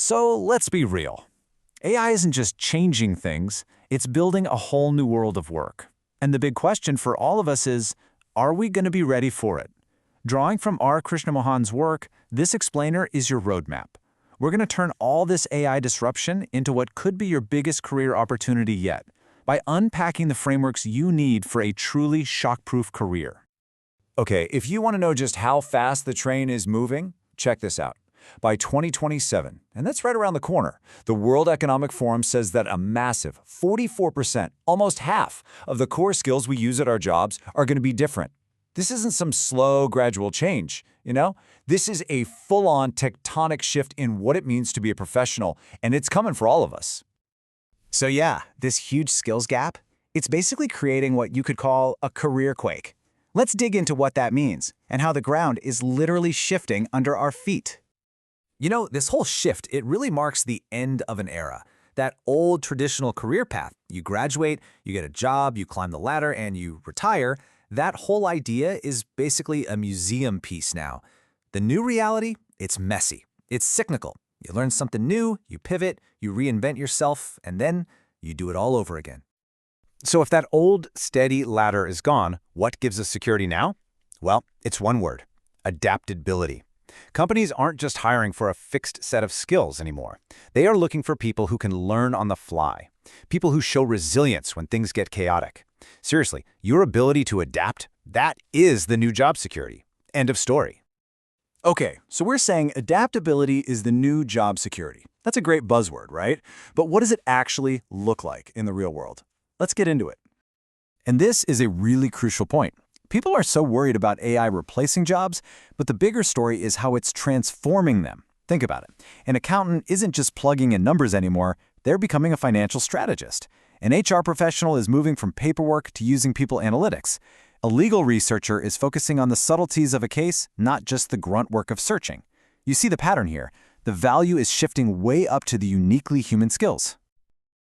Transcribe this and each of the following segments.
So let's be real. AI isn't just changing things, it's building a whole new world of work. And the big question for all of us is, are we going to be ready for it? Drawing from Krishna Mohan's work, this explainer is your roadmap. We're going to turn all this AI disruption into what could be your biggest career opportunity yet, by unpacking the frameworks you need for a truly shock-proof career. Okay, if you want to know just how fast the train is moving, check this out. By 2027, and that's right around the corner, the World Economic Forum says that a massive 44%, almost half, of the core skills we use at our jobs are going to be different. This isn't some slow, gradual change, This is a full-on tectonic shift in what it means to be a professional, and it's coming for all of us. So yeah, this huge skills gap, it's basically creating what you could call a career quake. Let's dig into what that means and how the ground is literally shifting under our feet. This whole shift, it really marks the end of an era. That old traditional career path, you graduate, you get a job, you climb the ladder, and you retire, that whole idea is basically a museum piece now. The new reality, it's messy, it's cyclical. You learn something new, you pivot, you reinvent yourself, and then you do it all over again. So if that old, steady ladder is gone, what gives us security now? Well, it's one word: adaptability. Companies aren't just hiring for a fixed set of skills anymore. They are looking for people who can learn on the fly, people who show resilience when things get chaotic. Seriously, your ability to adapt, that is the new job security. End of story. Okay, so we're saying adaptability is the new job security. That's a great buzzword, right? But what does it actually look like in the real world? Let's get into it. And this is a really crucial point. People are so worried about AI replacing jobs, but the bigger story is how it's transforming them. Think about it. An accountant isn't just plugging in numbers anymore, they're becoming a financial strategist. An HR professional is moving from paperwork to using people analytics. A legal researcher is focusing on the subtleties of a case, not just the grunt work of searching. You see the pattern here. The value is shifting way up to the uniquely human skills.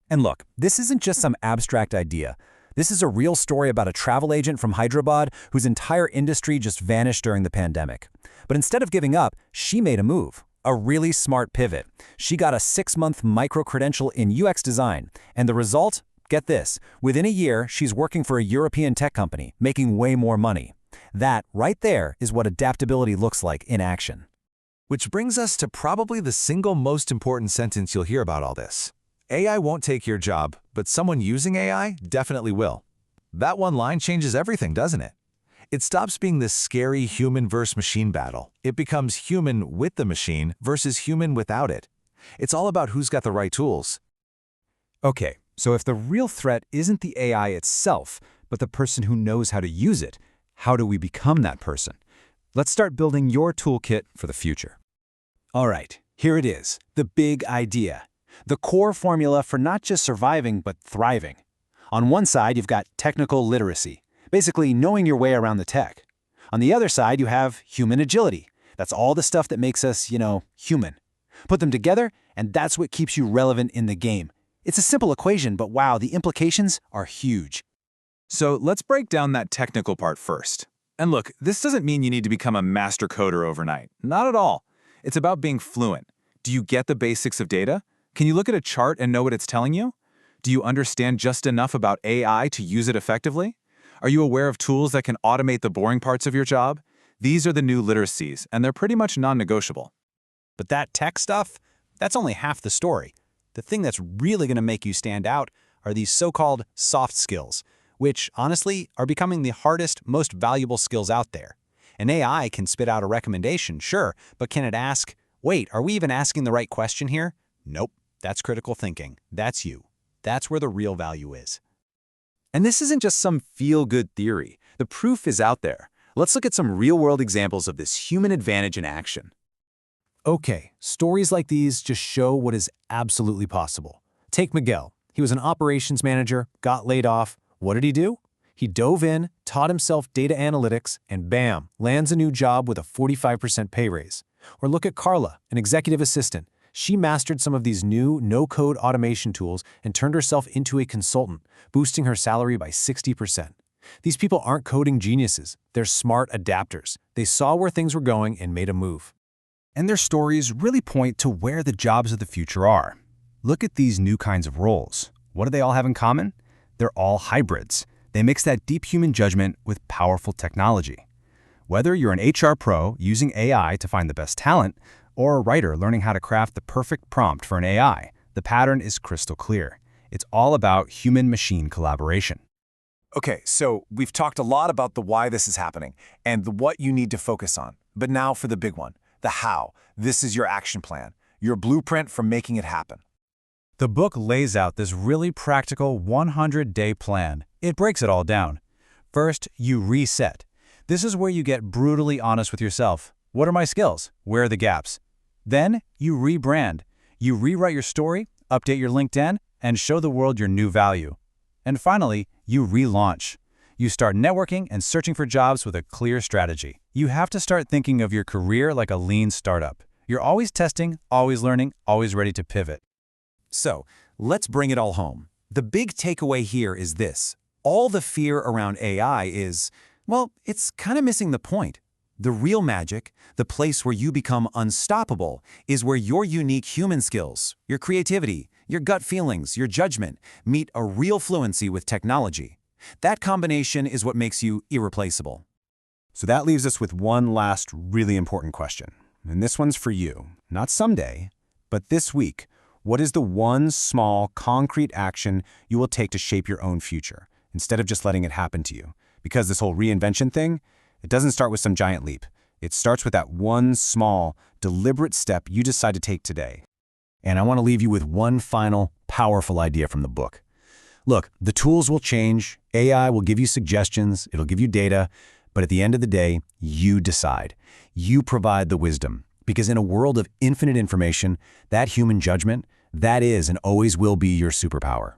And look, this isn't just some abstract idea. This is a real story about a travel agent from Hyderabad whose entire industry just vanished during the pandemic. But instead of giving up, she made a move, a really smart pivot. She got a 6-month micro-credential in UX design, and the result? Get this, within a year, she's working for a European tech company, making way more money. That, right there, is what adaptability looks like in action. Which brings us to probably the single most important sentence you'll hear about all this. AI won't take your job, but someone using AI definitely will. That one line changes everything, doesn't it? It stops being this scary human versus machine battle. It becomes human with the machine versus human without it. It's all about who's got the right tools. Okay, so if the real threat isn't the AI itself, but the person who knows how to use it, how do we become that person? Let's start building your toolkit for the future. All right, here it is, the big idea. The core formula for not just surviving, but thriving. On one side, you've got technical literacy, basically knowing your way around the tech. On the other side, you have human agility. That's all the stuff that makes us, human. Put them together, and that's what keeps you relevant in the game. It's a simple equation, but wow, the implications are huge. So let's break down that technical part first. And look, this doesn't mean you need to become a master coder overnight. Not at all. It's about being fluent. Do you get the basics of data? Can you look at a chart and know what it's telling you? Do you understand just enough about AI to use it effectively? Are you aware of tools that can automate the boring parts of your job? These are the new literacies, and they're pretty much non-negotiable. But that tech stuff, that's only half the story. The thing that's really going to make you stand out are these so-called soft skills, which, honestly, are becoming the hardest, most valuable skills out there. An AI can spit out a recommendation, sure, but can it ask, wait, are we even asking the right question here? Nope. That's critical thinking. That's you. That's where the real value is. And this isn't just some feel-good theory. The proof is out there. Let's look at some real-world examples of this human advantage in action. Okay, stories like these just show what is absolutely possible. Take Miguel. He was an operations manager, got laid off. What did he do? He dove in, taught himself data analytics, and bam, lands a new job with a 45% pay raise. Or look at Carla, an executive assistant. She mastered some of these new no-code automation tools and turned herself into a consultant, boosting her salary by 60%. These people aren't coding geniuses. They're smart adapters. They saw where things were going and made a move. And their stories really point to where the jobs of the future are. Look at these new kinds of roles. What do they all have in common? They're all hybrids. They mix that deep human judgment with powerful technology. Whether you're an HR pro using AI to find the best talent, or a writer learning how to craft the perfect prompt for an AI, the pattern is crystal clear. It's all about human-machine collaboration. Okay, so we've talked a lot about the why this is happening and the what you need to focus on. But now for the big one, the how. This is your action plan, your blueprint for making it happen. The book lays out this really practical 100-day plan. It breaks it all down. First, you reset. This is where you get brutally honest with yourself. What are my skills? Where are the gaps? Then, you rebrand. You rewrite your story, update your LinkedIn, and show the world your new value. And finally, you relaunch. You start networking and searching for jobs with a clear strategy. You have to start thinking of your career like a lean startup. You're always testing, always learning, always ready to pivot. So, let's bring it all home. The big takeaway here is this. All the fear around AI is, well, it's kind of missing the point. The real magic, the place where you become unstoppable, is where your unique human skills, your creativity, your gut feelings, your judgment, meet a real fluency with technology. That combination is what makes you irreplaceable. So that leaves us with one last really important question. And this one's for you. Not someday, but this week. What is the one small, concrete action you will take to shape your own future, instead of just letting it happen to you? Because this whole reinvention thing, it doesn't start with some giant leap. It starts with that one small, deliberate step you decide to take today. And I want to leave you with one final, powerful idea from the book. Look, the tools will change. AI will give you suggestions. It'll give you data. But at the end of the day, you decide. You provide the wisdom. Because in a world of infinite information, that human judgment, that is and always will be your superpower.